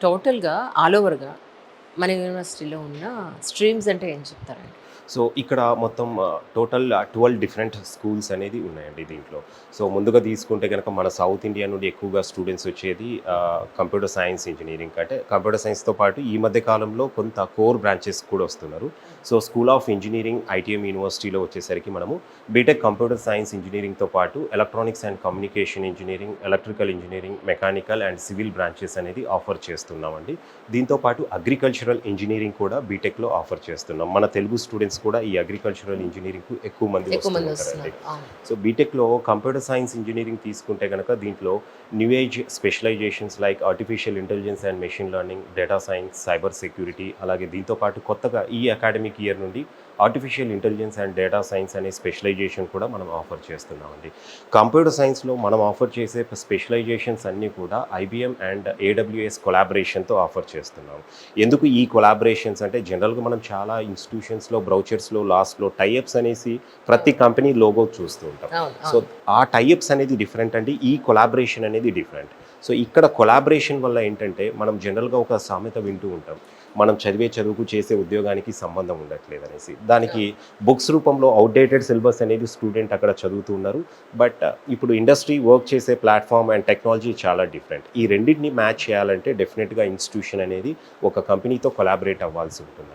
టోటల్‌గా ఆల్ ఓవర్‌గా మన యూనివర్సిటీలో ఉన్న స్ట్రీమ్స్ అంటే ఏం చెప్తారండి? సో, ఇక్కడ మొత్తం టోటల్ 12 డిఫరెంట్ స్కూల్స్ అనేది ఉన్నాయండి దీంట్లో. సో, ముందుగా తీసుకుంటే గనక మన సౌత్ ఇండియా నుండి ఎక్కువగా స్టూడెంట్స్ వచ్చేది కంప్యూటర్ సైన్స్ ఇంజినీరింగ్. అంటే కంప్యూటర్ సైన్స్‌తో పాటు ఈ మధ్య కాలంలో కొంత కోర్ బ్రాంచెస్ కూడా వస్తున్నారు. So, school of engineering ITM యూనివర్సిటీలో వచ్చేసరికి మనము బీటెక్ కంప్యూటర్ సైన్స్ ఇంజినీరింగ్‌తో పాటు electronics and communication engineering, electrical engineering, mechanical and civil branches అనేది ఆఫర్ చేస్తున్నామండి. దీంతో పాటు అగ్రికల్చరల్ ఇంజినీరింగ్ కూడా బీటెక్‌లో ఆఫర్ చేస్తున్నాం. మన తెలుగు స్టూడెంట్స్ కూడా ఈ అగ్రికల్చరల్ ఇంజినీరింగ్‌కు ఎక్కువ మంది ఎక్కువ వస్తూ మంది ఉంటారండి. వస్తున్నారు. అవును. సో, బీటెక్‌లో కంప్యూటర్ సైన్స్ ఇంజినీరింగ్ తీసుకుంటే గనక దీంట్లో new age specialisations like artificial intelligence and machine learning, data science, cyber security అలాగే దీంతో పాటు కొత్తగా ఈ అకాడమిక్ ఇయర్ నుండి artificial intelligence and data science అనే స్పెషలైజేషన్ కూడా మనం ఆఫర్ చేస్తున్నామండి. కంప్యూటర్ సైన్స్‌లో మనం ఆఫర్ చేసే స్పెషలైజేషన్స్ అన్నీ కూడా ఐబీఎం అండ్ ఏడబ్ల్యూఎస్ కొలాబరేషన్‌తో ఆఫర్ చేస్తున్నాం. ఎందుకు ఈ కొలాబరేషన్స్ అంటే జనరల్‌గా మనం చాలా ఇన్‌స్టిట్యూషన్స్‌లో, బ్రౌచర్స్‌లో, లాస్ట్‌లో టైఅప్స్ అనేసి ప్రతి అవును. కంపెనీ లోగో చూస్తూ ఉంటాం. అవును. సో, అవును. ఆ టైఅప్స్ అనేది డిఫరెంట్ అండి. ఈ కొలాబరేషన్ అనేది డిఫరెంట్. సో, ఇక్కడ కొలాబరేషన్ వల్ల ఏంటంటే మనం జనరల్‌గా ఒక సామెత వింటూ ఉంటాం. మనం చదివే చదువుకు చేసే ఉద్యోగానికి సంబంధం ఉండట్లేదనేసి. దానికి అవును. బుక్స్ రూపంలో ఔట్‌డేటెడ్ సిలబస్ అనేది స్టూడెంట్ అక్కడ చదువుతూ ఉన్నారు. బట్ ఇప్పుడు ఇండస్ట్రీ వర్క్ చేసే ప్లాట్‌ఫార్మ్ అండ్ టెక్నాలజీ చాలా డిఫరెంట్. ఈ రెండిటిని మ్యాచ్ చేయాలంటే డెఫినిట్‌గా ఇన్‌స్టిట్యూషన్ అనేది ఒక కంపెనీతో కొలాబరేట్ అవ్వాల్సి ఉంటుందండి.